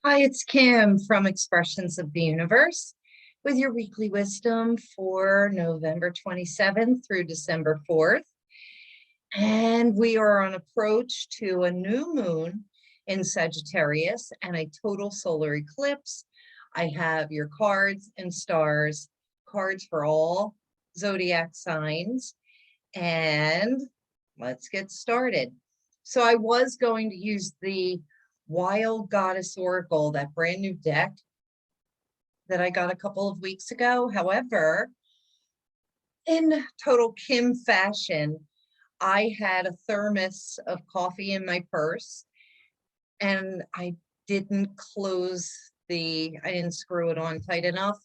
Hi, it's Kim from Expressions of the Universe with your weekly wisdom for November 27th through December 4th. And we are on approach to a new moon in Sagittarius and a total solar eclipse. I have your cards and stars, cards for all zodiac signs. And let's get started. So I was going to use the Wild Goddess Oracle, that brand new deck that I got a couple of weeks ago. However, in total Kim fashion, I had a thermos of coffee in my purse and I didn't I didn't screw it on tight enough.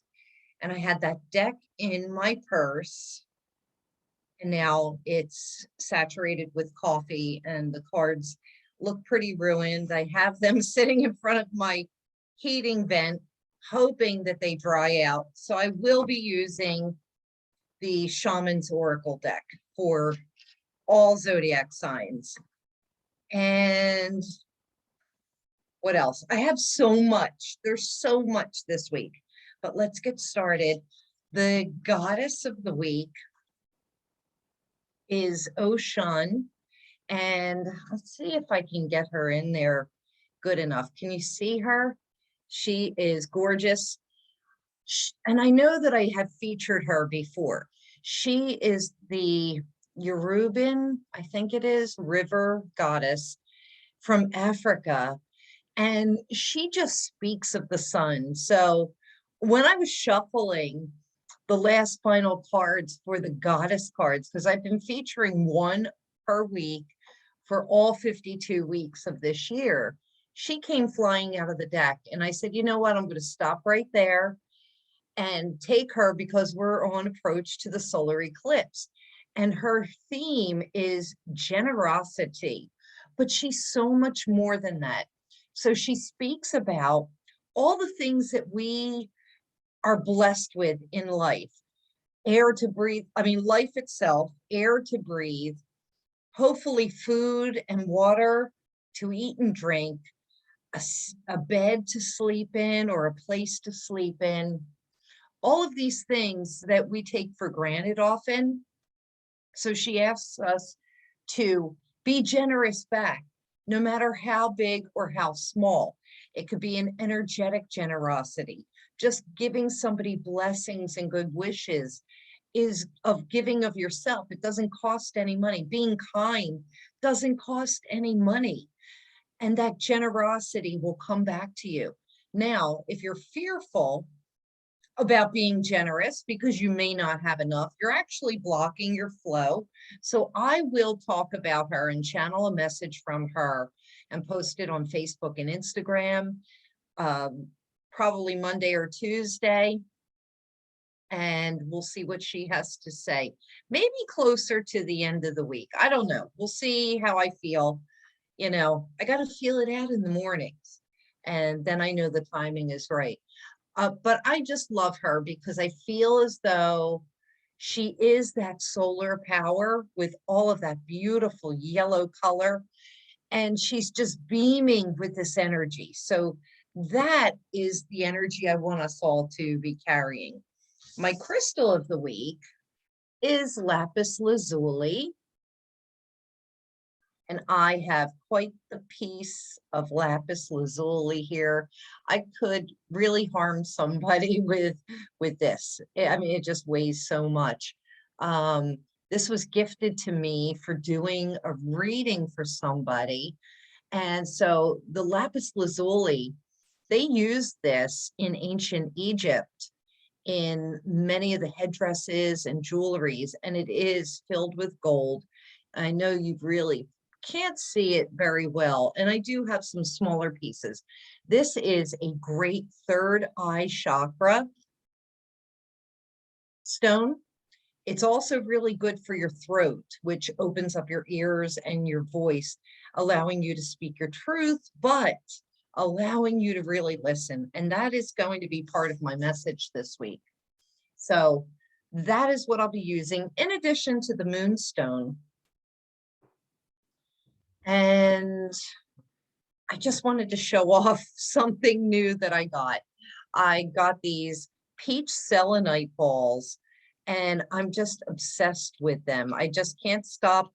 And I had that deck in my purse. And now it's saturated with coffee and the cards look pretty ruined. I have them sitting in front of my heating vent, hoping that they dry out. So I will be using the Shaman's Oracle deck for all zodiac signs. And what else? I have so much. There's so much this week, but let's get started. The goddess of the week is Oshun. And let's see if I can get her in there good enough. Can you see her? She is gorgeous. And I know that I have featured her before. She is the Yoruban, I think it is, river goddess from Africa. And she just speaks of the sun. So when I was shuffling the last final cards for the goddess cards, because I've been featuring one per week for all 52 weeks of this year, she came flying out of the deck. And I said, you know what, I'm going to stop right there and take her because we're on approach to the solar eclipse. And her theme is generosity, but she's so much more than that. So she speaks about all the things that we are blessed with in life. Air to breathe, life itself, air to breathe, hopefully food and water to eat and drink, a bed to sleep in or a place to sleep in, all of these things that we take for granted often. So she asks us to be generous back, no matter how big or how small. It could be an energetic generosity, just giving somebody blessings and good wishes is of giving of yourself. It doesn't cost any money. Being kind doesn't cost any money. And that generosity will come back to you. Now, if you're fearful about being generous because you may not have enough, you're actually blocking your flow. So I will talk about her and channel a message from her and post it on Facebook and Instagram, probably Monday or Tuesday. And we'll see what she has to say. Maybe closer to the end of the week. I don't know. We'll see how I feel. You know, I got to feel it out in the mornings. And then I know the timing is right. But I just love her because I feel as though she is that solar power with all of that beautiful yellow color. And she's just beaming with this energy. So that is the energy I want us all to be carrying. My crystal of the week is lapis lazuli. And I have quite the piece of lapis lazuli here. I could really harm somebody with this. I mean, it just weighs so much. This was gifted to me for doing a reading for somebody. And so the lapis lazuli, they used this in ancient Egypt in many of the headdresses and jewelries, and it is filled with gold. I know you really can't see it very well, and I do have some smaller pieces. This is a great third eye chakra stone. It's also really good for your throat, which opens up your ears and your voice, allowing you to speak your truth, but allowing you to really listen. And that is going to be part of my message this week. So that is what I'll be using in addition to the moonstone. And I just wanted to show off something new that I got. I got these peach selenite balls, and I'm just obsessed with them. I just can't stop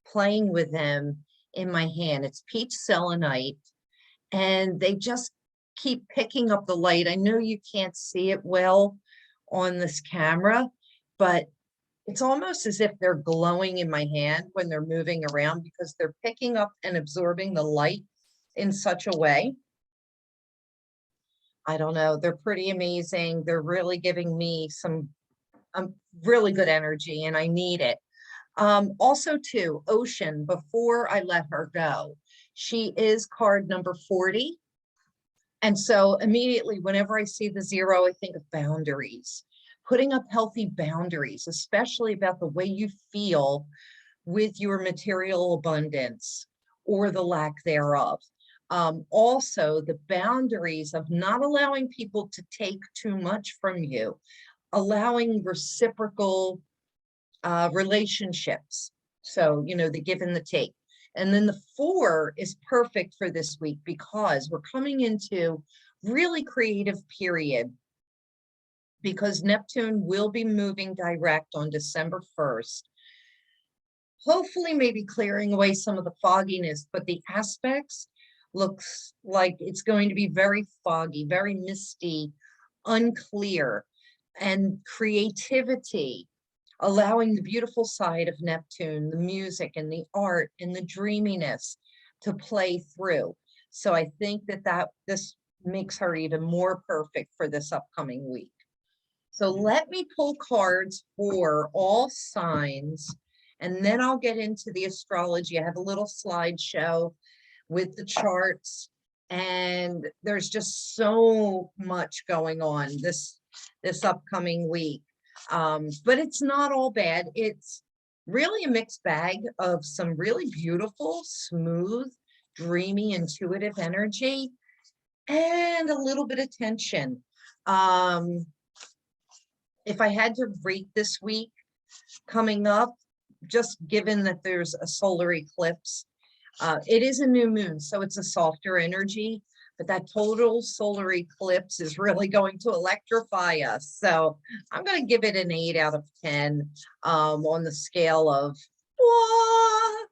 playing with them in my hand. It's peach selenite, and they just keep picking up the light. I know you can't see it well on this camera, but it's almost as if they're glowing in my hand when they're moving around because they're picking up and absorbing the light in such a way. I don't know. They're pretty amazing. They're really giving me some really good energy, and I need it. Also, too, Ocean, before I let her go, she is card number 40. And so immediately, whenever I see the 0, I think of boundaries, putting up healthy boundaries, especially about the way you feel with your material abundance or the lack thereof. Also, the boundaries of not allowing people to take too much from you, allowing reciprocal relationships. So, you know, the give and the take. And then the 4 is perfect for this week because we're coming into really creative period because Neptune will be moving direct on December 1st. Hopefully maybe clearing away some of the fogginess, but the aspects looks like it's going to be very foggy, very misty, unclear, and creativity, allowing the beautiful side of Neptune, the music and the art and the dreaminess to play through. So I think that this makes her even more perfect for this upcoming week. So let me pull cards for all signs, and then I'll get into the astrology. I have a little slideshow with the charts, and there's just so much going on this upcoming week. But it's not all bad. It's really a mixed bag of some really beautiful, smooth, dreamy, intuitive energy and a little bit of tension. If I had to rate this week coming up, just given that there's a solar eclipse, it is a new moon, so it's a softer energy, but that total solar eclipse is really going to electrify us. So I'm going to give it an 8 out of 10 on the scale of, wah!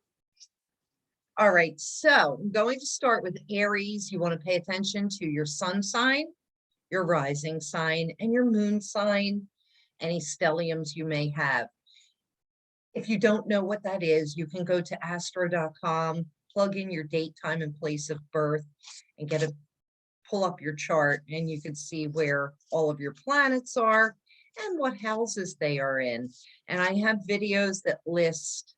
All right, so I'm going to start with Aries. You want to pay attention to your sun sign, your rising sign, and your moon sign, any stelliums you may have. If you don't know what that is, you can go to astro.com, plug in your date, time, and place of birth, and pull up your chart, and you can see where all of your planets are and what houses they are in. And I have videos that list,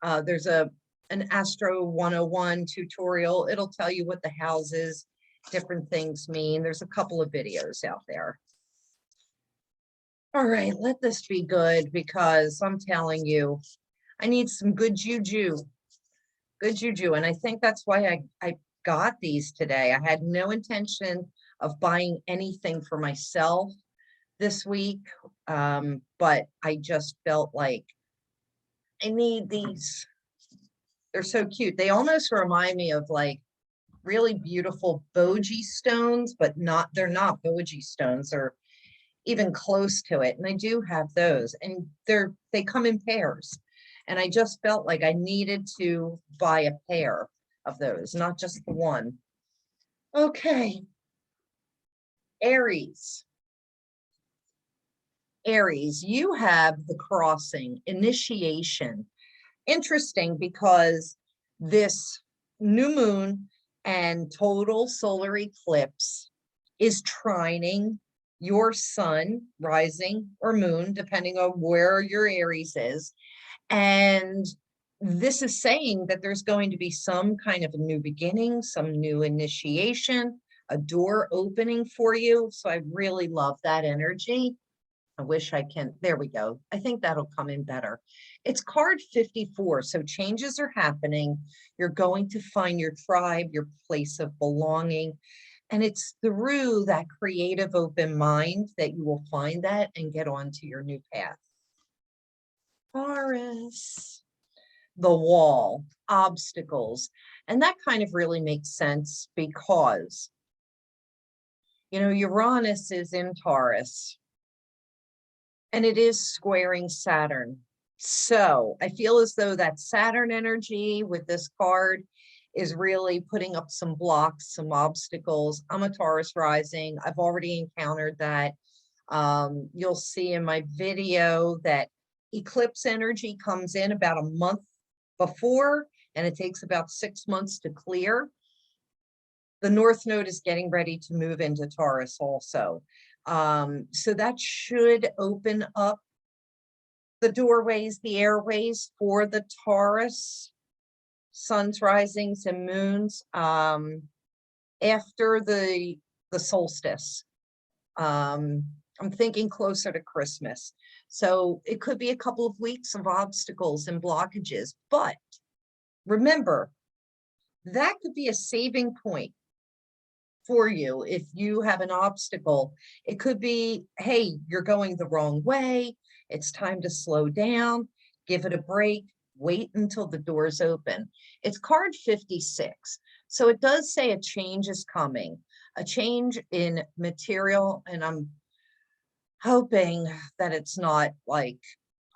there's an Astro 101 tutorial. It'll tell you what the houses, different things mean. There's a couple of videos out there. All right, let this be good because I'm telling you, I need some good juju. Good juju. And I think that's why I got these today. I had no intention of buying anything for myself this week, but I just felt like I need these. They're so cute. They almost remind me of like really beautiful bogie stones, but they're not bogie stones. They're even close to it. And I do have those, and they come in pairs. And I just felt like I needed to buy a pair of those, not just the one. Okay. Aries. Aries, you have the crossing, initiation. Interesting because this new moon and total solar eclipse is trining your sun, rising, or moon, depending on where your Aries is. And this is saying that there's going to be some kind of a new beginning, some new initiation, a door opening for you. So I really love that energy. I wish I can. There we go. I think that'll come in better. It's card 54. So changes are happening. You're going to find your tribe, your place of belonging. And it's through that creative open mind that you will find that and get on to your new path. Taurus. the wall, obstacles. And that kind of really makes sense because, you know, Uranus is in Taurus and it is squaring Saturn. So I feel as though that Saturn energy with this card is really putting up some blocks, some obstacles. I'm a Taurus rising. I've already encountered that. You'll see in my video that eclipse energy comes in about a month before, and it takes about 6 months to clear. The North Node is getting ready to move into Taurus also. So that should open up the doorways, the airways for the Taurus suns, risings, and moons after the solstice. I'm thinking closer to Christmas. So it could be a couple of weeks of obstacles and blockages. But remember, that could be a saving point for you if you have an obstacle. It could be, hey, you're going the wrong way. It's time to slow down, give it a break, wait until the doors open. It's card 56. So it does say a change is coming, a change in material. And I'm hoping that it's not like,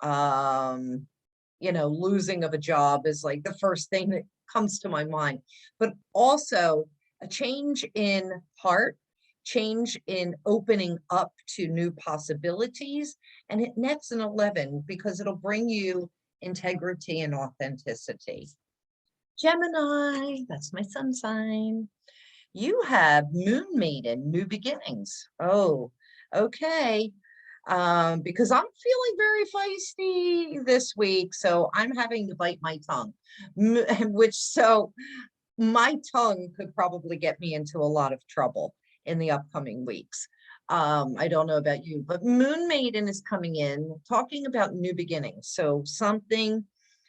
you know, losing of a job is like the first thing that comes to my mind, but also a change in heart, change in opening up to new possibilities. And it nets an 11 because it'll bring you integrity and authenticity. Gemini, that's my sun sign. You have Moon Maiden, new beginnings. Oh, okay. Because I'm feeling very feisty this week, so I'm having to bite my tongue, so my tongue could probably get me into a lot of trouble in the upcoming weeks. I don't know about you, but Moon Maiden is coming in talking about new beginnings. So something,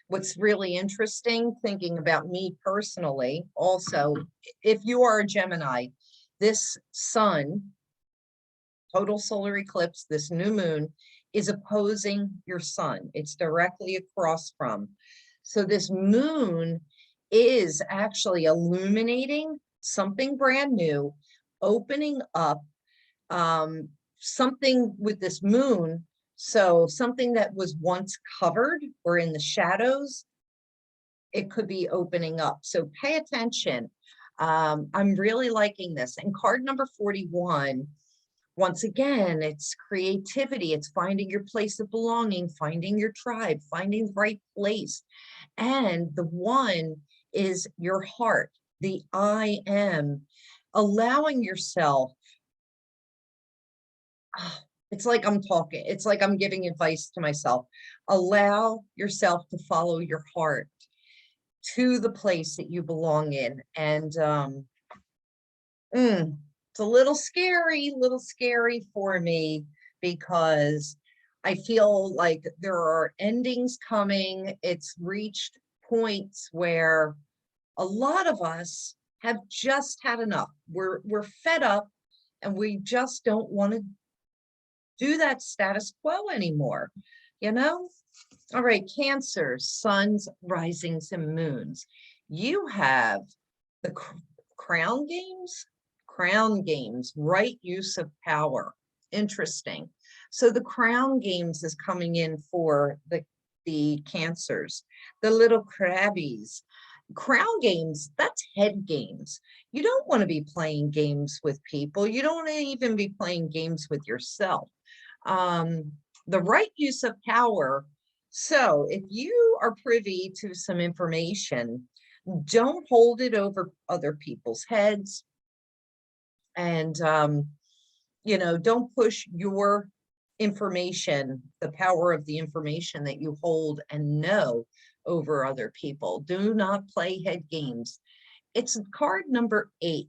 what's really interesting, thinking about me personally, also, if you are a Gemini, this sun, total solar eclipse, this new moon is opposing your sun. It's directly across from. So this moon is actually illuminating something brand new, opening up something with this moon. So something that was once covered or in the shadows, it could be opening up. So pay attention. I'm really liking this. And card number 41, once again, it's creativity. It's finding your place of belonging, finding your tribe, finding the right place. And the one is your heart, the I am, allowing yourself. It's like I'm talking. It's like I'm giving advice to myself. Allow yourself to follow your heart to the place that you belong in. And it's a little scary for me because I feel like there are endings coming. It's reached points where a lot of us have just had enough. We're fed up and we just don't want to do that status quo anymore, you know? All right, Cancer, suns, risings, and moons. You have the crown games, right use of power. Interesting. So the crown games is coming in for the Cancers, the little crabbies. Crown games, that's head games. You don't want to be playing games with people. You don't want to even be playing games with yourself. The right use of power. So if you are privy to some information, don't hold it over other people's heads. And, you know, don't push your information, the power of the information that you hold and know over other people. Do not play head games. It's card number 8,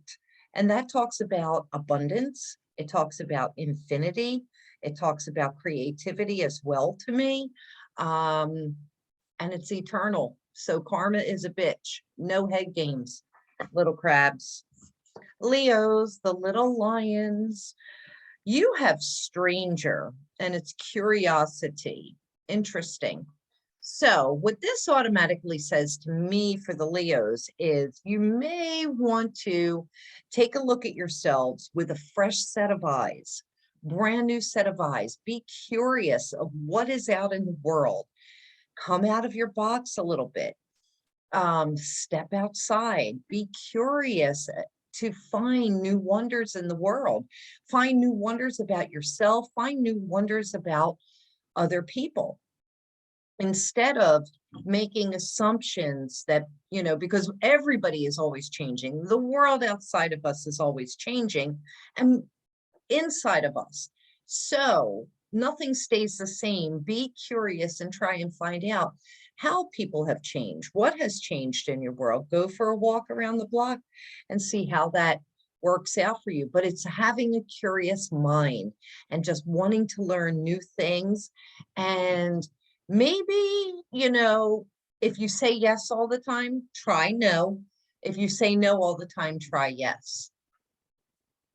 and that talks about abundance. It talks about infinity. It talks about creativity as well to me. And it's eternal. So karma is a bitch. No head games, little crabs. Leos, the little lions. You have stranger, and it's curiosity. Interesting. So what this automatically says to me for the Leos is you may want to take a look at yourselves with a fresh set of eyes, brand new set of eyes. Be curious of what is out in the world. Come out of your box a little bit. Step outside. Be curious to find new wonders in the world. Find new wonders about yourself. Find new wonders about other people. Instead of making assumptions that, because everybody is always changing, the world outside of us is always changing, and inside of us. So nothing stays the same. Be curious and try and find out how people have changed. What has changed in your world? Go for a walk around the block and see how that works out for you. But it's having a curious mind and just wanting to learn new things. And maybe, if you say yes all the time, try no. If you say no all the time, try yes.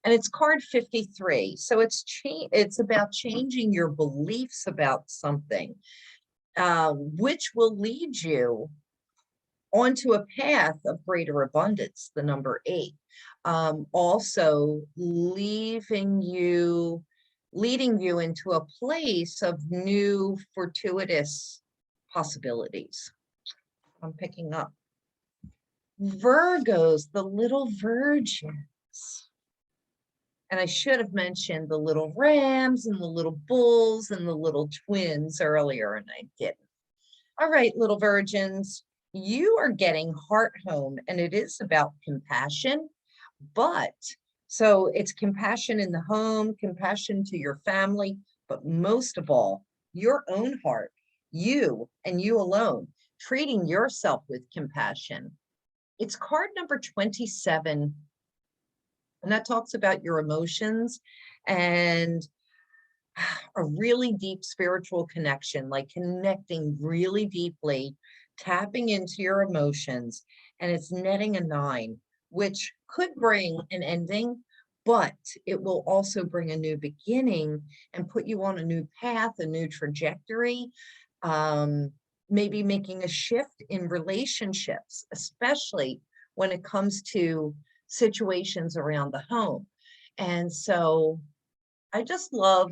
And it's card 53. So it's about changing your beliefs about something, which will lead you onto a path of greater abundance, the number 8. Also leading you into a place of new fortuitous possibilities. I'm picking up Virgos, the little virgins. And I should have mentioned the little rams and the little bulls and the little twins earlier, and I didn't. All right, little virgins, you are getting heart home, and it is about compassion, but so it's compassion in the home, compassion to your family, but most of all, your own heart, you and you alone, treating yourself with compassion. It's card number 27. And that talks about your emotions and a really deep spiritual connection, like connecting really deeply, tapping into your emotions. And it's netting a 9, which could bring an ending, but it will also bring a new beginning and put you on a new path, a new trajectory, maybe making a shift in relationships, especially when it comes to situations around the home. And so I love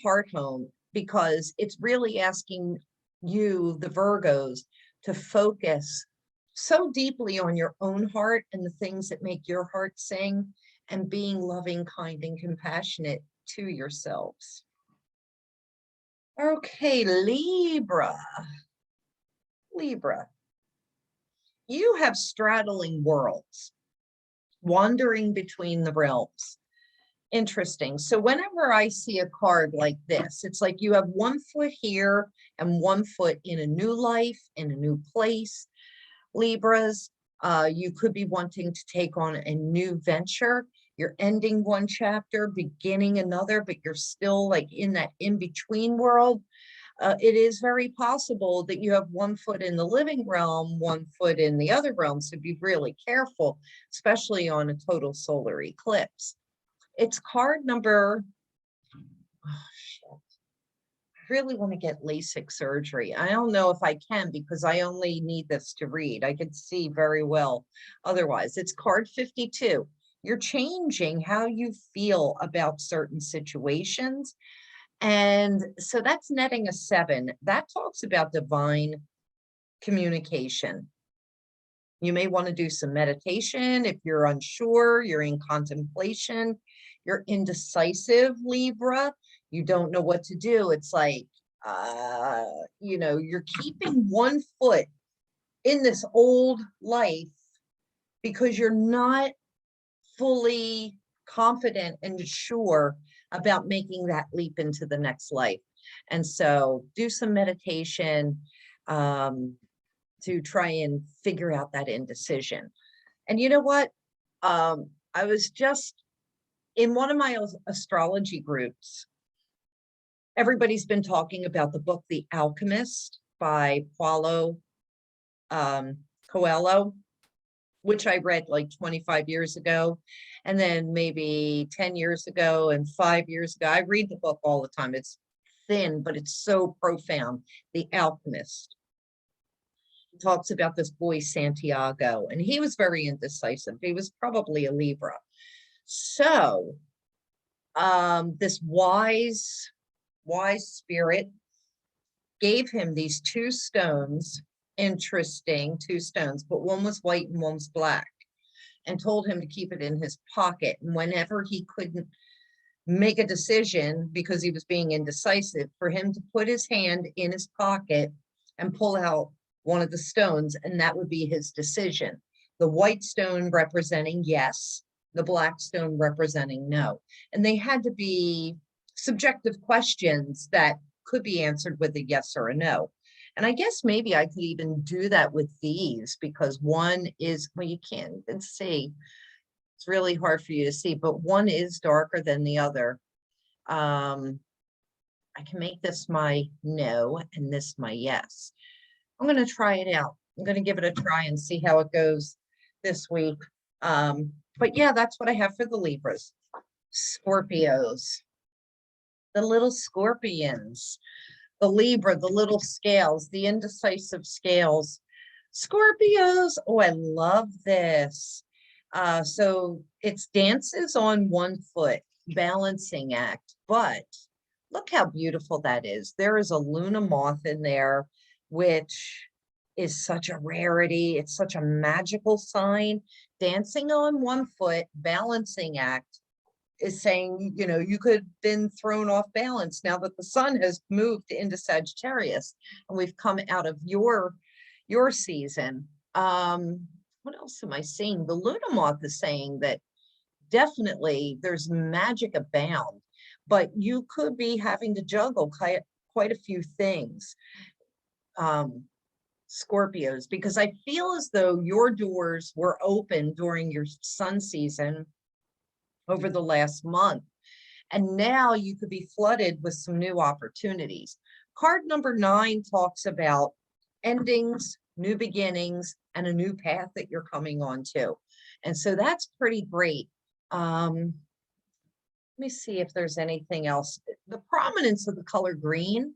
Heart Home because it's really asking you, the Virgos, to focus so deeply on your own heart and the things that make your heart sing, and being loving, kind, and compassionate to yourselves. Okay, Libra. You have straddling worlds, wandering between the realms. Interesting. So whenever I see a card like this, it's like you have one foot here and one foot in a new life, in a new place. Libras, you could be wanting to take on a new venture. You're ending one chapter, beginning another, but you're still like in that in-between world. It is very possible that you have one foot in the living realm, one foot in the other realm. So be really careful, especially on a total solar eclipse. It's card number, oh shit. I really want to get LASIK surgery. I don't know if I can because I only need this to read. I can see very well otherwise. It's card 52. You're changing how you feel about certain situations. And so that's netting a 7. That talks about divine communication. You may want to do some meditation if you're unsure, you're in contemplation, you're indecisive, Libra. You don't know what to do. It's like, you're keeping one foot in this old life because you're not fully confident and sure about making that leap into the next life. And so do some meditation to try and figure out that indecision. And you know what? I was just in one of my astrology groups. Everybody's been talking about the book, The Alchemist by Paulo Coelho, which I read like 25 years ago, and then maybe 10 years ago and 5 years ago. I read the book all the time. It's thin, but it's so profound. The Alchemist. He talks about this boy, Santiago, and he was very indecisive. He was probably a Libra. So this wise spirit gave him these two stones, interesting two stones, but one was white and one was black, and told him to keep it in his pocket. And whenever he couldn't make a decision because he was being indecisive, for him to put his hand in his pocket and pull out one of the stones, and that would be his decision. The white stone representing yes, the black stone representing no. And they had to be subjective questions that could be answered with a yes or a no. And I guess maybe I could even do that with these, because one is, well, you can't even see. It's really hard for you to see, but one is darker than the other. I can make this my no and this my yes. I'm going to try it out. I'm going to give it a try and see how it goes this week. But yeah, that's what I have for the Libras. Scorpios. The little scorpions. The Libra, the little scales, the indecisive scales. Scorpios. Oh, I love this. So it's dances on one foot, balancing act. But look how beautiful that is. There is a Luna moth in there, which is such a rarity. It's such a magical sign. Dancing on one foot, balancing act, is saying, you know, you could have been thrown off balance now that the sun has moved into Sagittarius and we've come out of your season. What else am I seeing? The Luna moth is saying that definitely there's magic abound, but you could be having to juggle quite a few things, Scorpios, because I feel as though your doors were open during your sun season over the last month. And now you could be flooded with some new opportunities. Card number 9 talks about endings, new beginnings, and a new path that you're coming on to. And so that's pretty great. Let me see if there's anything else. The prominence of the color green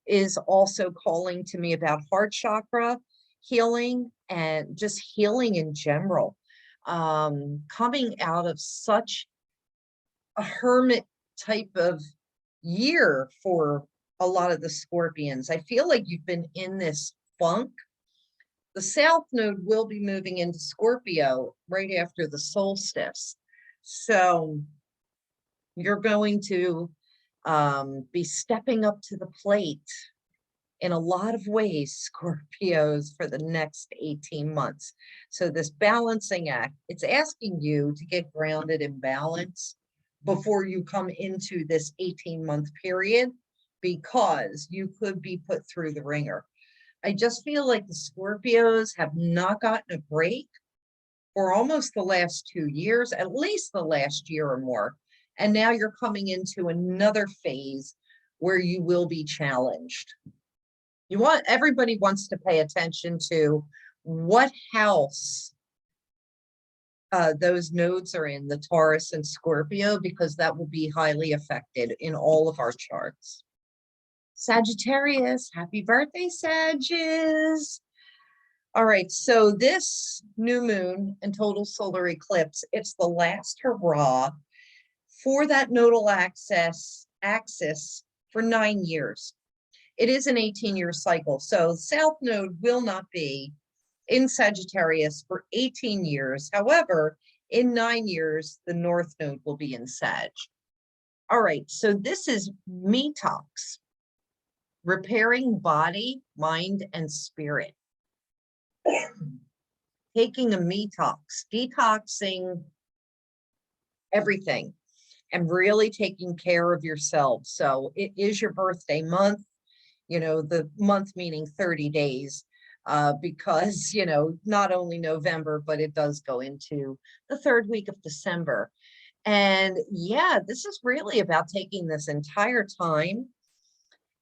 is also calling to me about heart chakra healing and just healing in general. Coming out of such a hermit type of year for a lot of the Scorpions. I feel like you've been in this funk. The South Node will be moving into Scorpio right after the solstice. So you're going to be stepping up to the plate in a lot of ways, Scorpios, for the next 18 months. So this balancing act, it's asking you to get grounded in balance before you come into this 18-month period, because you could be put through the ringer. I just feel like the Scorpios have not gotten a break for almost the last 2 years, at least the last year or more. And now you're coming into another phase where you will be challenged. Everybody wants to pay attention to what house those nodes are in, the Taurus and Scorpio, because that will be highly affected in all of our charts. Sagittarius, happy birthday, Sagittarius. All right, so this new moon and total solar eclipse, it's the last hurrah for that nodal axis for 9 years. It is an 18-year cycle, so South Node will not be in Sagittarius for 18 years. However, in 9 years, the North Node will be in Sag. All right, so this is Detox, repairing body, mind, and spirit. Taking a detoxing everything and really taking care of yourself. So it is your birthday month, you know, the month meaning 30 days, because, you know, not only November, but it does go into the 3rd week of December. And yeah, this is really about taking this entire time,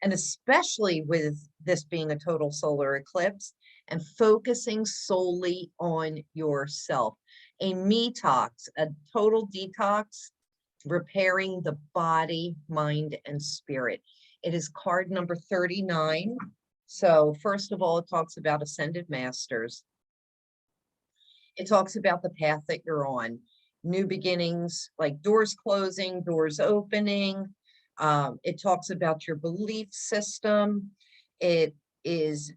and especially with this being a total solar eclipse, and focusing solely on yourself. A detox, a total detox, repairing the body, mind, and spirit. It is card number 39. So first of all, it talks about ascended masters. It talks about the path that you're on, new beginnings, like doors closing, doors opening. It talks about your belief system. It is,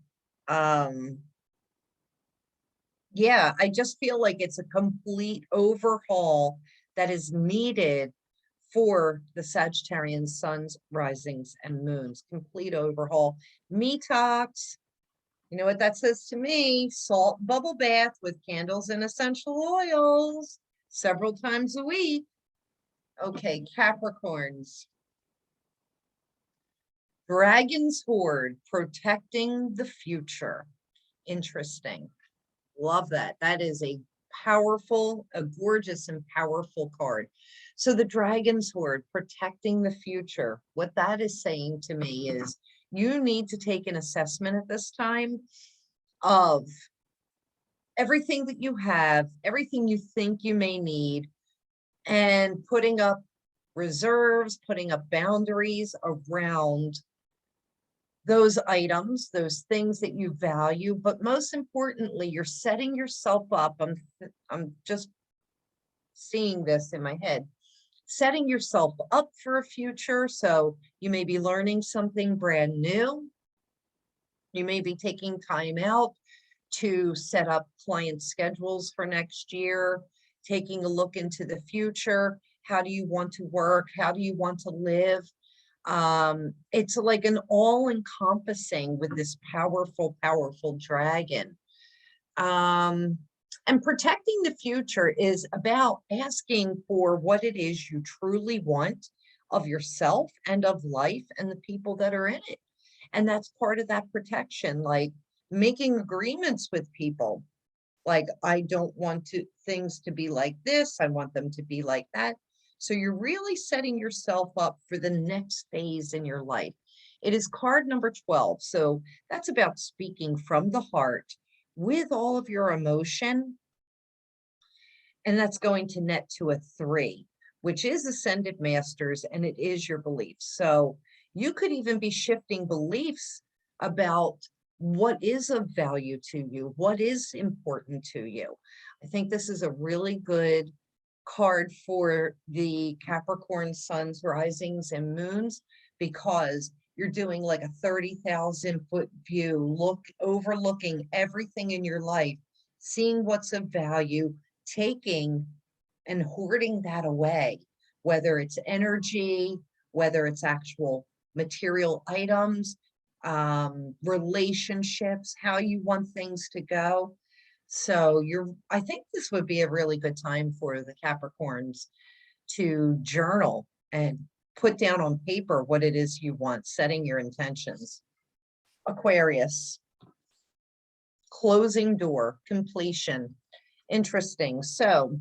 yeah, I just feel like it's a complete overhaul that is needed for the Sagittarian suns, risings, and moons. Complete overhaul. Detox. You know what that says to me? Salt bubble bath with candles and essential oils several times a week. Okay, Capricorns. Dragon's Hoard, protecting the future. Interesting. Love that. That is a powerful, a gorgeous and powerful card. So the Dragon's Hoard, protecting the future. What that is saying to me is you need to take an assessment at this time of everything that you have, everything you think you may need, and putting up reserves, putting up boundaries around those items, those things that you value. But most importantly, you're setting yourself up. I'm just seeing this in my head, setting yourself up for a future. So you may be learning something brand new. You may be taking time out to set up client schedules for next year, taking a look into the future. How do you want to work? How do you want to live? It's like an all-encompassing with this powerful, powerful dragon. And protecting the future is about asking for what it is you truly want of yourself and of life and the people that are in it. And that's part of that protection, like making agreements with people. Like, I don't want things to be like this. I want them to be like that. So you're really setting yourself up for the next phase in your life. It is card number 12. So that's about speaking from the heart with all of your emotion. And that's going to net to a 3, which is ascended masters, and it is your beliefs. So you could even be shifting beliefs about what is of value to you, what is important to you. I think this is a really good card for the Capricorn suns, risings, and moons, because you're doing like a 30,000 foot view, overlooking everything in your life, seeing what's of value, taking and hoarding that away, whether it's energy, whether it's actual material items, relationships, how you want things to go. So I think this would be a really good time for the Capricorns to journal and put down on paper what it is you want, setting your intentions. Aquarius, closing door, completion. Interesting. So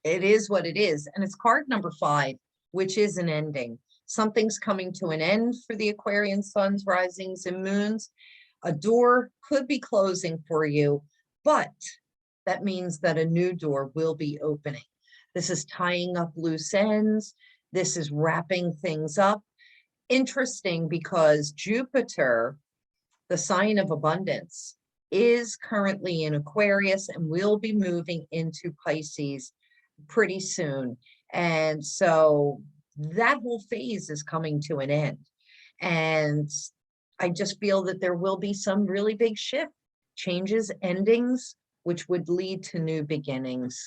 it is what it is. And it's card number 5, which is an ending. Something's coming to an end for the Aquarian suns, risings, and moons. A door could be closing for you, but that means that a new door will be opening. This is tying up loose ends. This is wrapping things up. Interesting, because Jupiter, the sign of abundance, is currently in Aquarius and will be moving into Pisces pretty soon. And so that whole phase is coming to an end. And I just feel that there will be some really big shift, changes, endings, which would lead to new beginnings.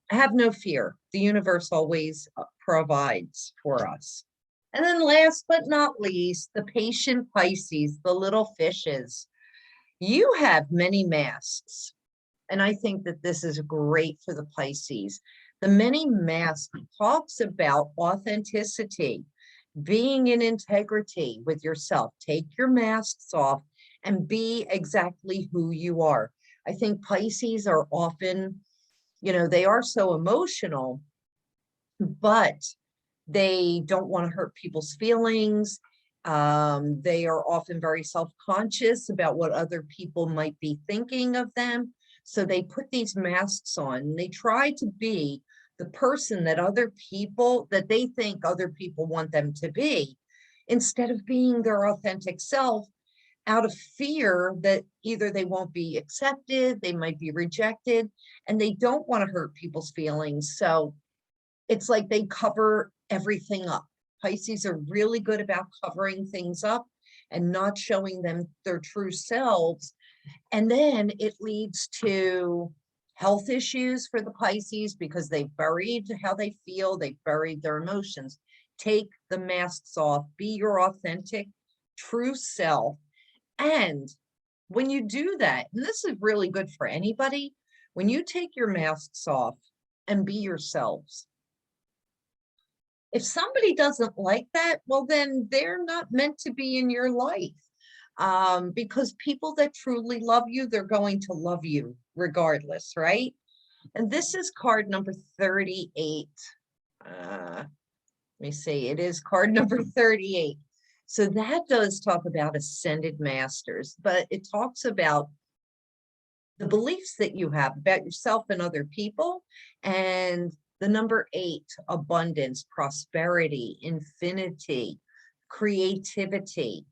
Have no fear. The universe always provides for us. And then last but not least, the patient Pisces, the little fishes. You have many masks. And I think that this is great for the Pisces. The many masks talks about authenticity, being in integrity with yourself. Take your masks off and be exactly who you are. I think Pisces are often, they are so emotional, but they don't want to hurt people's feelings. They are often very self-conscious about what other people might be thinking of them. So they put these masks on and they try to be the person that they think other people want them to be, instead of being their authentic self, out of fear that either they won't be accepted, they might be rejected, and they don't want to hurt people's feelings. So it's like they cover everything up. Pisces are really good about covering things up and not showing them their true selves. And then it leads to health issues for the Pisces because they've buried how they feel, they've buried their emotions. Take the masks off, be your authentic, true self. And when you do that, and this is really good for anybody, when you take your masks off and be yourselves, if somebody doesn't like that, well, then they're not meant to be in your life. Because people that truly love you, they're going to love you regardless, right? And this is card number 38. Let me see, it is card number 38. So that does talk about ascended masters, but it talks about the beliefs that you have about yourself and other people. And the number 8, abundance, prosperity, infinity, creativity.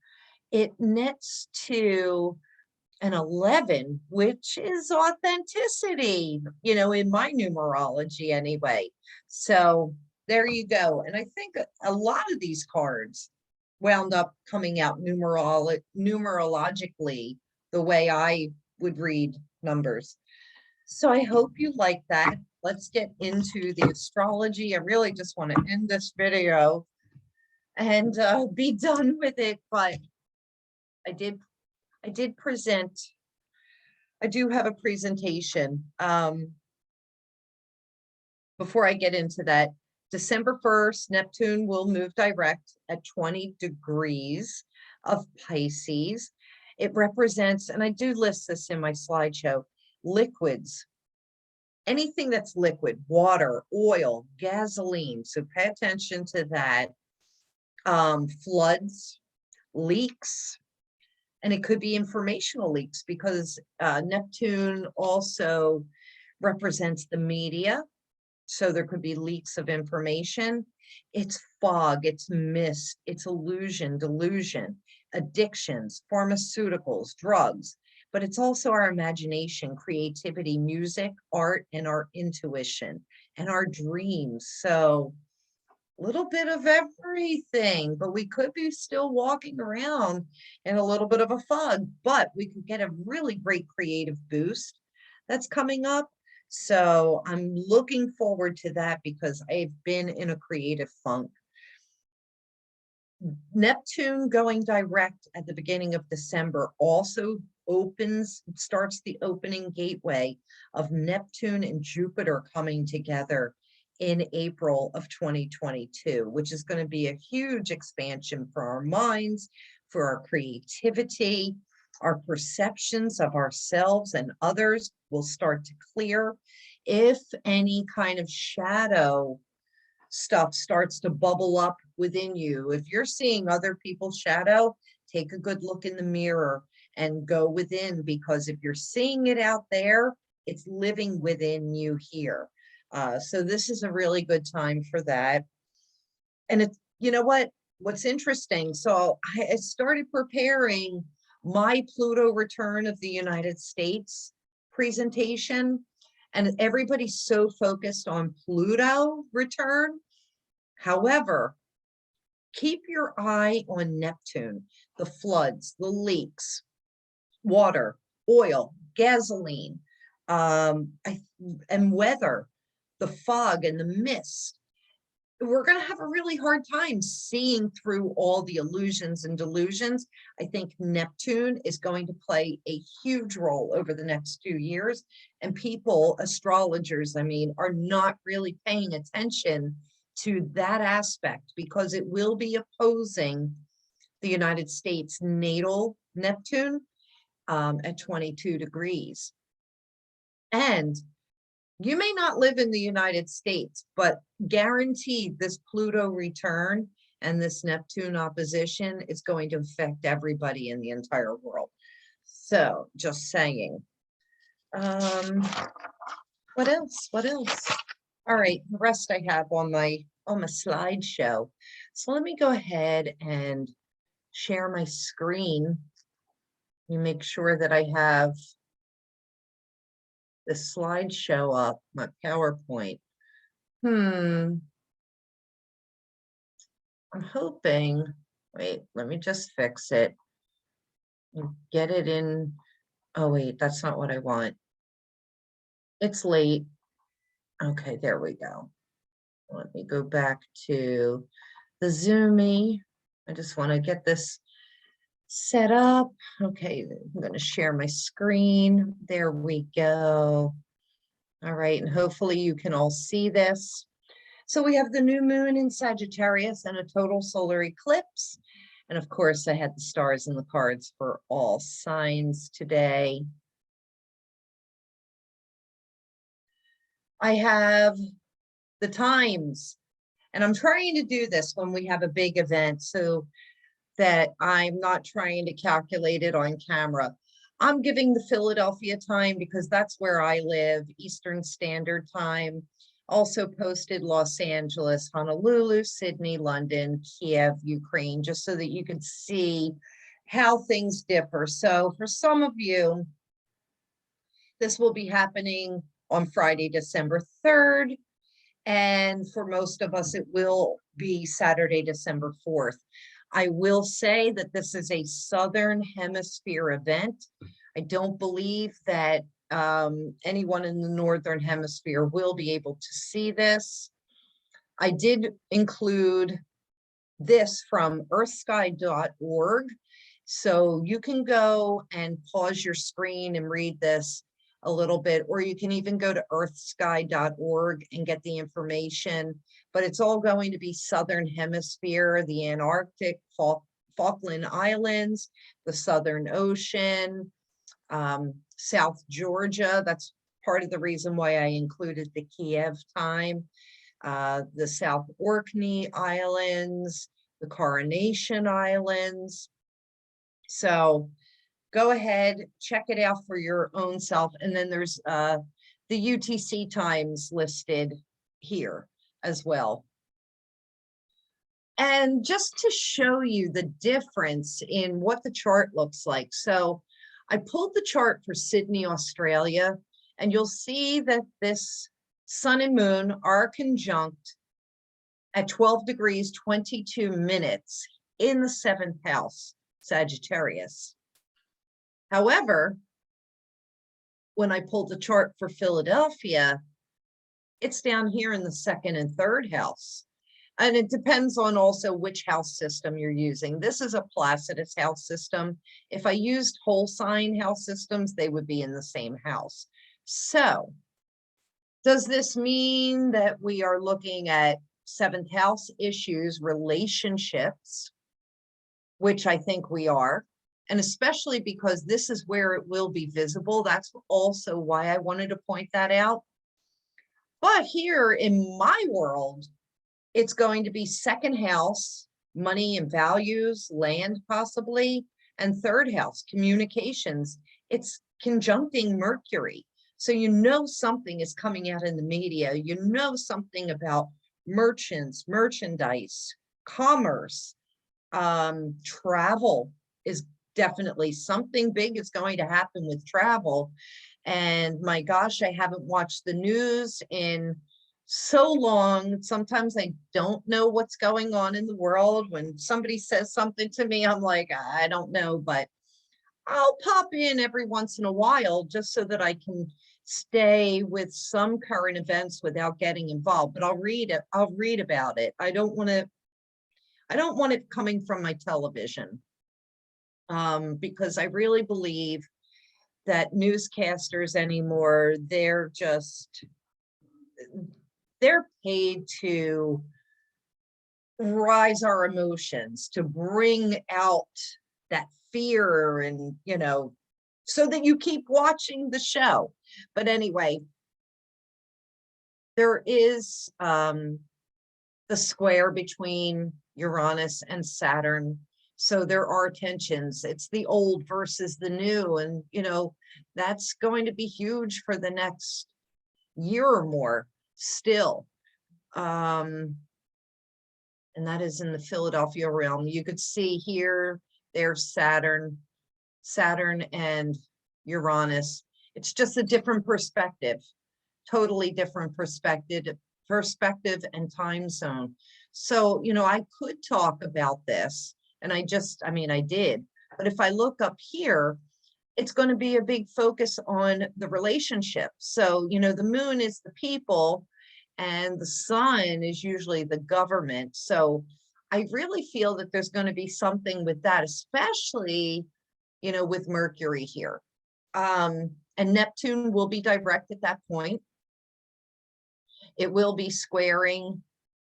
It nets to an 11, which is authenticity, in my numerology anyway. So there you go. And I think a lot of these cards wound up coming out numerologically the way I would read numbers. So I hope you like that. Let's get into the astrology. I really just want to end this video and be done with it, but I do have a presentation. Before I get into that, December 1st, Neptune will move direct at 20 degrees of Pisces. It represents, and I do list this in my slideshow, liquids, anything that's liquid, water, oil, gasoline. So pay attention to that. Floods, leaks, and it could be informational leaks because Neptune also represents the media. So there could be leaks of information. It's fog, it's mist, it's illusion, delusion, addictions, pharmaceuticals, drugs, but it's also our imagination, creativity, music, art, and our intuition and our dreams. So a little bit of everything, but we could be still walking around in a little bit of a fog, but we could get a really great creative boost that's coming up. So I'm looking forward to that because I've been in a creative funk. Neptune going direct at the beginning of December also starts the opening gateway of Neptune and Jupiter coming together in April of 2022, which is going to be a huge expansion for our minds, for our creativity. Our perceptions of ourselves and others will start to clear. If any kind of shadow stuff starts to bubble up within you, if you're seeing other people's shadow, take a good look in the mirror and go within, because if you're seeing it out there, it's living within you here. So this is a really good time for that. And it's, what's interesting, so I started preparing my Pluto return of the United States presentation, and everybody's so focused on Pluto return. However, keep your eye on Neptune, the floods, the leaks, water, oil, gasoline, and weather, the fog and the mist. We're going to have a really hard time seeing through all the illusions and delusions. I think Neptune is going to play a huge role over the next 2 years. And people, astrologers, are not really paying attention to that aspect because it will be opposing the United States natal Neptune at 22 degrees. And you may not live in the United States, but guaranteed this Pluto return and this Neptune opposition is going to affect everybody in the entire world. So just saying. What else? All right, the rest I have on my slideshow. So let me go ahead and share my screen. You make sure that I have the slideshow up, my PowerPoint. I'm hoping, wait, let me just fix it and get it in. Oh, wait, that's not what I want. It's late. Okay, there we go. Let me go back to the Zoomy. I just want to get this set up. Okay, I'm going to share my screen. There we go. All right, and hopefully you can all see this. So we have the new moon in Sagittarius and a total solar eclipse. And of course, I had the stars and the cards for all signs today. I have the times, and I'm trying to do this when we have a big event so that I'm not trying to calculate it on camera. I'm giving the Philadelphia time because that's where I live, Eastern Standard Time. Also posted Los Angeles, Honolulu, Sydney, London, Kiev, Ukraine, just so that you can see how things differ. So for some of you, this will be happening on Friday, December 3rd. And for most of us, it will be Saturday, December 4th. I will say that this is a Southern Hemisphere event. I don't believe that anyone in the Northern Hemisphere will be able to see this. I did include this from earthsky.org. So you can go and pause your screen and read this a little bit, or you can even go to earthsky.org and get the information. But it's all going to be Southern Hemisphere, the Antarctic, Falkland Islands, the Southern Ocean, South Georgia. That's part of the reason why I included the Kiev time, the South Orkney Islands, the Coronation Islands. So go ahead, check it out for your own self. And then there's the UTC times listed here as well. And just to show you the difference in what the chart looks like. So I pulled the chart for Sydney, Australia, and you'll see that this sun and moon are conjunct at 12 degrees, 22 minutes in the 7th house, Sagittarius. However, when I pulled the chart for Philadelphia, it's down here in the 2nd and 3rd house. And it depends on also which house system you're using. This is a Placidus house system. If I used whole sign house systems, they would be in the same house. So does this mean that we are looking at 7th house issues, relationships, which I think we are, and especially because this is where it will be visible. That's also why I wanted to point that out. But here in my world, it's going to be 2nd house, money and values, land possibly, and 3rd house, communications. It's conjuncting Mercury. So you know something is coming out in the media. You know something about merchants, merchandise, commerce, travel is definitely something big is going to happen with travel. And my gosh, I haven't watched the news in so long. Sometimes I don't know what's going on in the world. When somebody says something to me, I'm like, I don't know, but I'll pop in every once in a while just so that I can stay with some current events without getting involved. But I'll read it. I'll read about it. I don't want it coming from my television, because I really believe that newscasters anymore, they're paid to rise our emotions, to bring out that fear and, so that you keep watching the show. But anyway, there is the square between Uranus and Saturn. So there are tensions. It's the old versus the new. And, that's going to be huge for the next year or more. still. And that is in the Philadelphia realm. You could see here, there's Saturn and Uranus. It's just a different perspective, totally different perspective and time zone. So, you know, I could talk about this, and I mean, I did, but if I look up here, it's going to be a big focus on the relationship. So, you know, the moon is the people and the sun is usually the government. So I really feel that there's going to be something with that, especially, you know, with Mercury here. And Neptune will be direct at that point. It will be squaring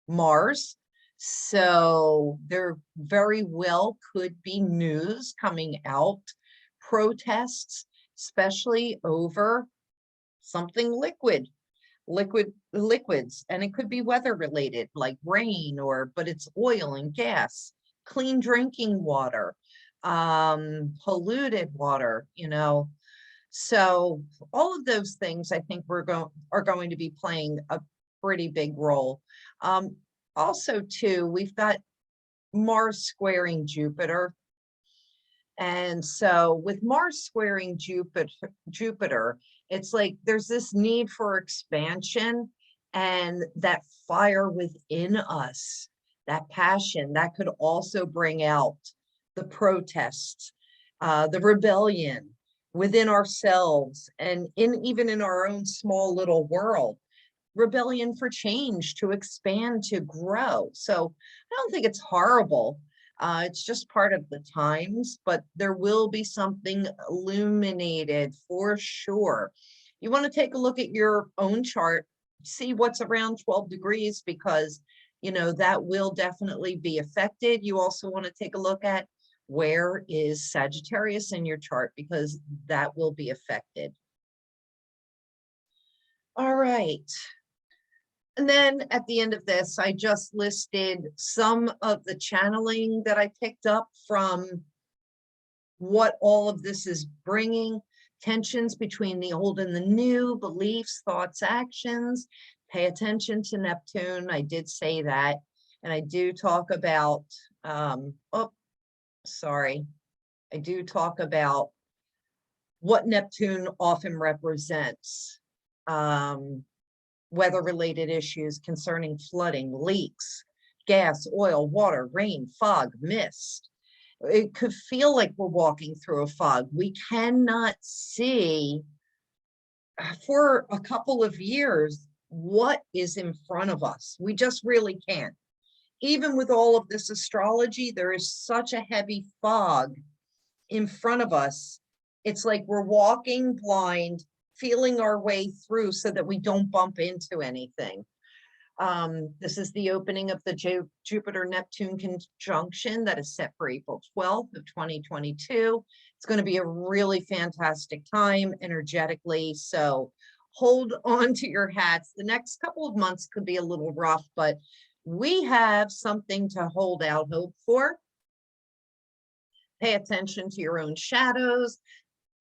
Mars. So there very well could be news coming out, protests, especially over something liquids, and it could be weather related, like rain, but it's oil and gas, clean drinking water, polluted water, you know. So all of those things, I think are going to be playing a pretty big role. Also too, we've got Mars squaring Jupiter. And so with Mars squaring Jupiter, it's like there's this need for expansion, and that fire within us, that passion, that could also bring out the protests, the rebellion within ourselves, and even in our own small little world. Rebellion for change, to expand, to grow. So I don't think it's horrible. It's just part of the times, but there will be something illuminated for sure. You want to take a look at your own chart, see what's around 12 degrees, because, you know, that will definitely be affected. You also want to take a look at where is Sagittarius in your chart, because that will be affected. All right. And then at the end of this, I just listed some of the channeling that I picked up from what all of this is bringing, tensions between the old and the new, beliefs, thoughts, actions. Pay attention to Neptune. I did say that. And I do talk about, I do talk about what Neptune often represents. Weather-related issues concerning flooding, leaks, gas, oil, water, rain, fog, mist. It could feel like we're walking through a fog. We cannot see for a couple of years what is in front of us. We just really can't. Even with all of this astrology, there is such a heavy fog in front of us. It's like we're walking blind, feeling our way through so that we don't bump into anything. This is the opening of the Jupiter-Neptune conjunction that is set for April 12th of 2022. It's going to be a really fantastic time energetically. So hold on to your hats. The next couple of months could be a little rough, but we have something to hold out hope for. Pay attention to your own shadows.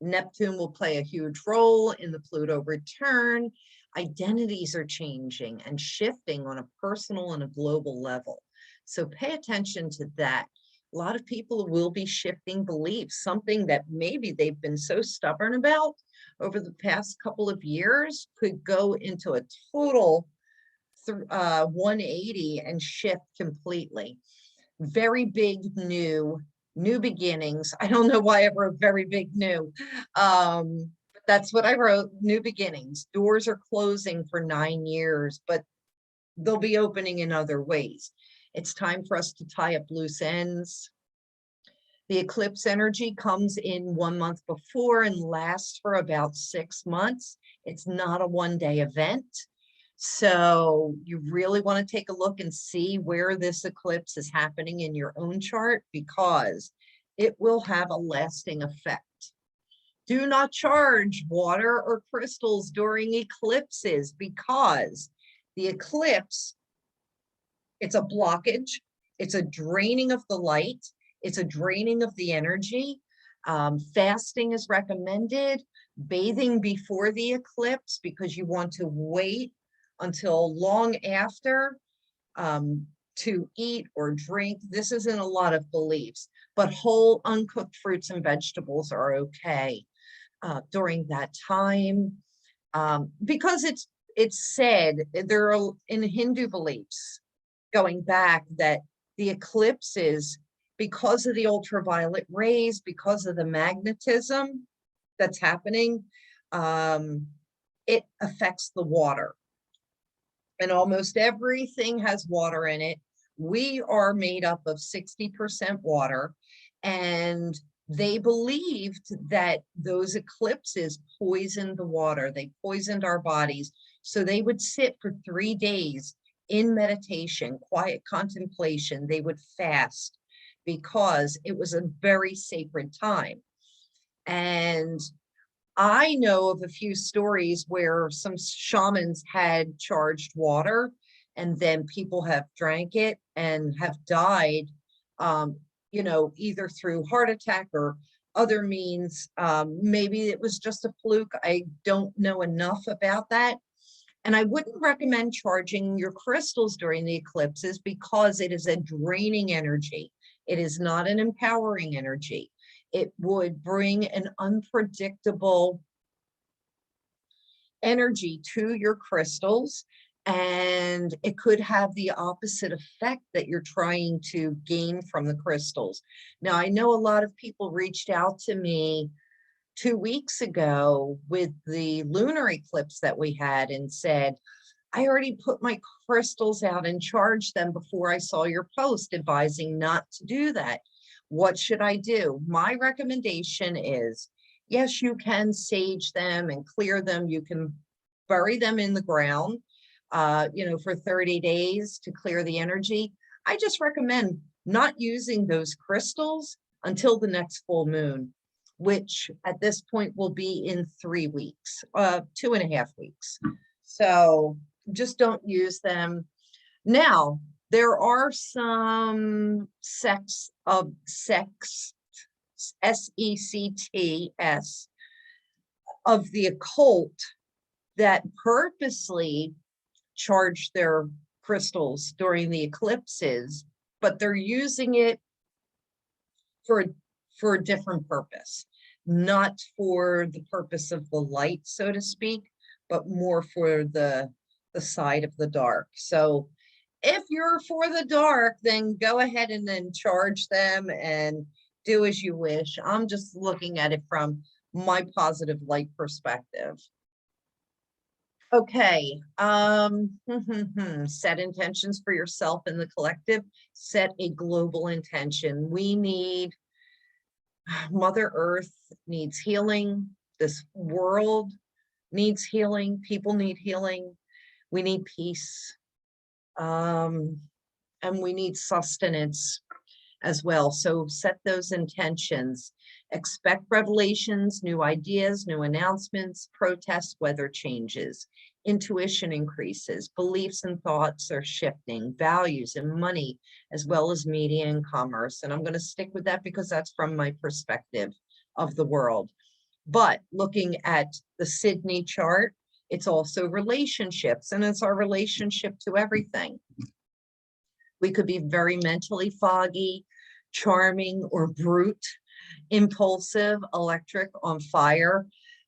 Neptune will play a huge role in the Pluto return. Identities are changing and shifting on a personal and a global level. So pay attention to that. A lot of people will be shifting beliefs, something that maybe they've been so stubborn about over the past couple of years could go into a total 180 and shift completely. Very big new beginnings. I don't know why I wrote very big new. That's what I wrote, new beginnings. Doors are closing for 9 years, but they'll be opening in other ways. It's time for us to tie up loose ends. The eclipse energy comes in 1 month before and lasts for about 6 months. It's not a one-day event. So you really want to take a look and see where this eclipse is happening in your own chart, because it will have a lasting effect. Do not charge water or crystals during eclipses, because the eclipse, it's a blockage, it's a draining of the light, it's a draining of the energy. Fasting is recommended, bathing before the eclipse, because you want to wait until long after to eat or drink. This isn't a lot of beliefs, but whole uncooked fruits and vegetables are okay during that time, because it's said there are in Hindu beliefs going back that the eclipses, because of the ultraviolet rays, because of the magnetism that's happening, it affects the water. And almost everything has water in it. We are made up of 60% water, and they believed that those eclipses poisoned the water. They poisoned our bodies. So they would sit for 3 days in meditation, quiet contemplation. They would fast because it was a very sacred time. And I know of a few stories where some shamans had charged water, and then people have drank it and have died, you know, either through heart attack or other means. Maybe it was just a fluke. I don't know enough about that. And I wouldn't recommend charging your crystals during the eclipses because it is a draining energy. It is not an empowering energy. It would bring an unpredictable energy to your crystals, and it could have the opposite effect that you're trying to gain from the crystals. Now, I know a lot of people reached out to me 2 weeks ago with the lunar eclipse that we had and said, I already put my crystals out and charged them before I saw your post advising not to do that. What should I do? My recommendation is, yes, you can sage them and clear them. You can bury them in the ground, you know, for 30 days to clear the energy. I just recommend not using those crystals until the next full moon, which at this point will be in 3 weeks, 2.5 weeks. So just don't use them. Now, there are some sects, S-E-C-T-S, of the occult that purposely charge their crystals during the eclipses, but they're using it for a different purpose, not for the purpose of the light, so to speak, but more for the side of the dark. So if you're for the dark, then go ahead and then charge them and do as you wish. I'm just looking at it from my positive light perspective. Okay, set intentions for yourself and the collective. Set a global intention. We need, Mother Earth needs healing. This world needs healing. People need healing. We need peace. And we need sustenance as well. So set those intentions. Expect revelations, new ideas, new announcements, protests, weather changes. Intuition increases. Beliefs and thoughts are shifting. Values and money, as well as media and commerce. And I'm going to stick with that because that's from my perspective of the world. But looking at the Sydney chart, it's also relationships, and it's our relationship to everything. We could be very mentally foggy, charming, or brute, impulsive, electric, on fire.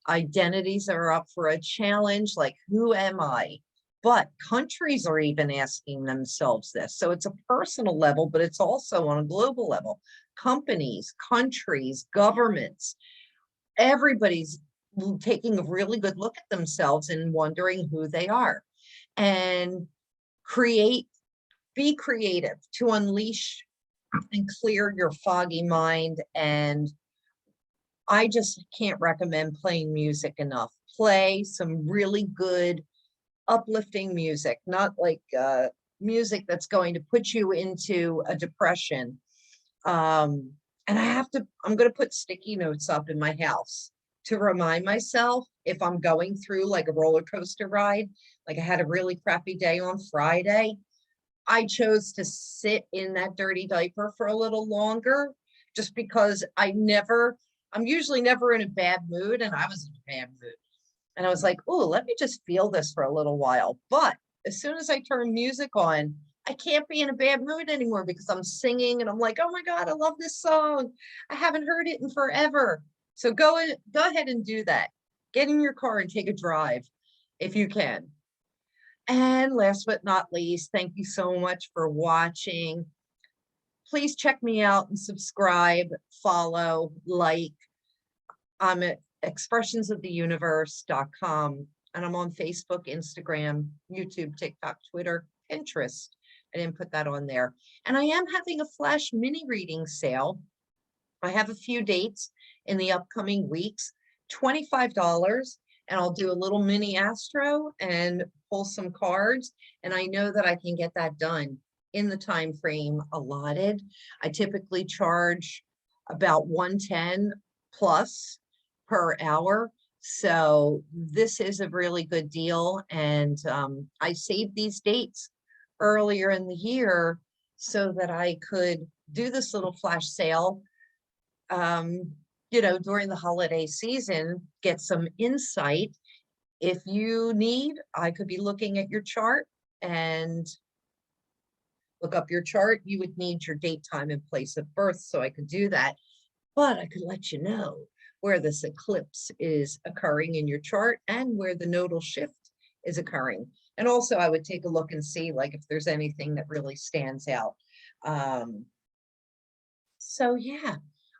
Identities are up for a challenge, like, who am I? But countries are even asking themselves this. So it's a personal level, but it's also on a global level. Companies, countries, governments, everybody's taking a really good look at themselves and wondering who they are. And be creative to unleash and clear your foggy mind. And I just can't recommend playing music enough. Play some really good uplifting music, not like music that's going to put you into a depression. And I'm going to put sticky notes up in my house to remind myself if I'm going through like a roller coaster ride, like I had a really crappy day on Friday, I chose to sit in that dirty diaper for a little longer, just because I'm usually never in a bad mood, and I was in a bad mood. And I was like, oh, let me just feel this for a little while. But as soon as I turn music on, I can't be in a bad mood anymore because I'm singing and I'm like, oh my God, I love this song. I haven't heard it in forever. So go ahead and do that. Get in your car and take a drive if you can. And last but not least, thank you so much for watching. Please check me out and subscribe, follow, like. I'm at expressionsoftheuniverse.com, and I'm on Facebook, Instagram, YouTube, TikTok, Twitter, Pinterest. I didn't put that on there. And I am having a flash mini reading sale. I have a few dates in the upcoming weeks, $25, and I'll do a little mini astro and pull some cards. And I know that I can get that done in the time frame allotted. I typically charge about 110 plus per hour. So this is a really good deal. And I saved these dates earlier in the year so that I could do this little flash sale, during the holiday season, get some insight. If you need, I could be looking at your chart and look up your chart. You would need your date, time, and place of birth, so I could do that. But I could let you know where this eclipse is occurring in your chart and where the nodal shift is occurring. And also I would take a look and see like if there's anything that really stands out. So yeah,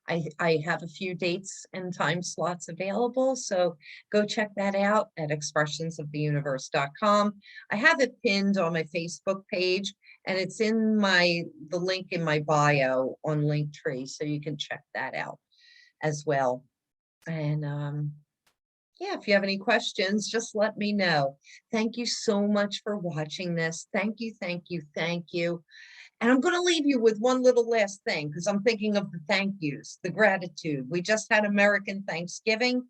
I have a few dates and time slots available. So go check that out at expressionsoftheuniverse.com. I have it pinned on my Facebook page, and it's in the link in my bio on Linktree, so you can check that out as well. And yeah, if you have any questions, just let me know. Thank you so much for watching this. Thank you, thank you, thank you. And I'm going to leave you with one little last thing, because I'm thinking of the thank yous, the gratitude. We just had American Thanksgiving.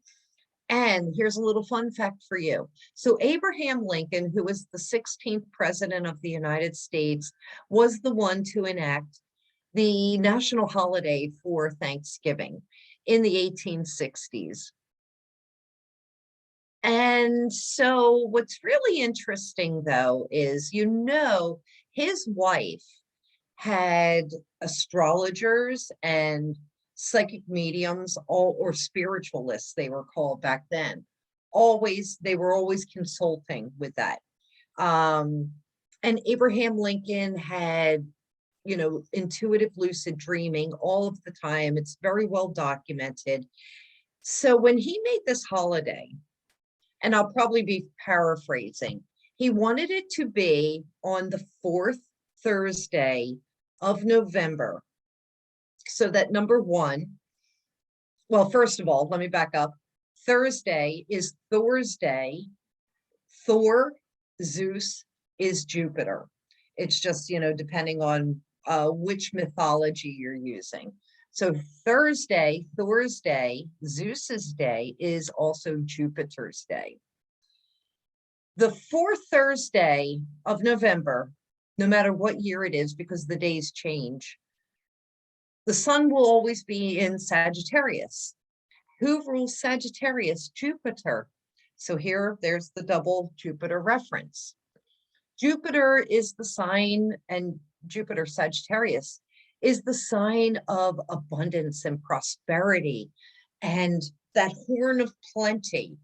And here's a little fun fact for you. So Abraham Lincoln, who was the 16th president of the United States, was the one to enact the national holiday for Thanksgiving in the 1860s. And so what's really interesting, though, is, his wife had astrologers and psychic mediums, or spiritualists, they were called back then. They were always consulting with that. And Abraham Lincoln had, intuitive lucid dreaming all of the time. It's very well documented. So when he made this holiday, and I'll probably be paraphrasing, he wanted it to be on the 4th Thursday of November, so that number one, well, first of all, let me back up. Thursday is Thor's day. Thor, Zeus, is Jupiter. It's just, depending on which mythology you're using. So Thursday, Thor's day, Zeus's day, is also Jupiter's day. The 4th Thursday of November, no matter what year it is, because the days change, the sun will always be in Sagittarius. Who rules Sagittarius? Jupiter. So there's the double Jupiter reference. Jupiter is the sign, and Jupiter Sagittarius is the sign of abundance and prosperity and that horn of plenty.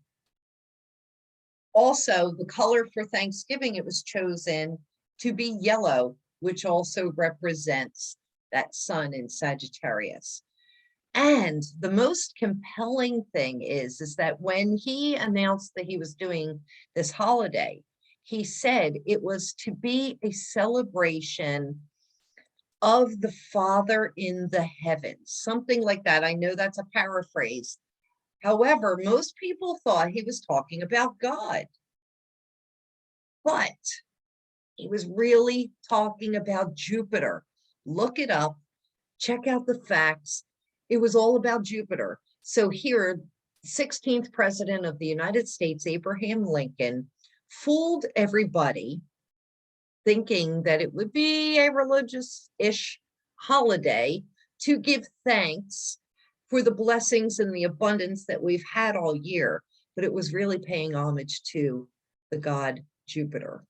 Also, the color for Thanksgiving, it was chosen to be yellow, which also represents that sun in Sagittarius. And the most compelling thing is that when he announced that he was doing this holiday, he said it was to be a celebration of the Father in the heavens, something like that. I know that's a paraphrase. However, most people thought he was talking about God, but he was really talking about Jupiter. Look it up, check out the facts. It was all about Jupiter. So here, 16th president of the United States, Abraham Lincoln, fooled everybody, thinking that it would be a religious-ish holiday to give thanks for the blessings and the abundance that we've had all year. but it was really paying homage to the god Jupiter.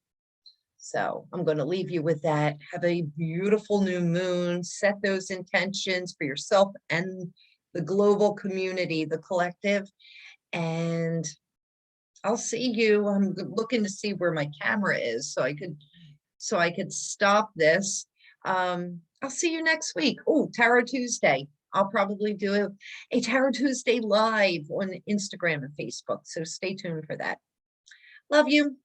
So I'm going to leave you with that. Have a beautiful new moon. Set those intentions for yourself and the global community, the collective. And I'll see you. I'm looking to see where my camera is so I could stop this. I'll see you next week. Oh, Tarot Tuesday. I'll probably do a Tarot Tuesday live on Instagram and Facebook. So stay tuned for that. Love you.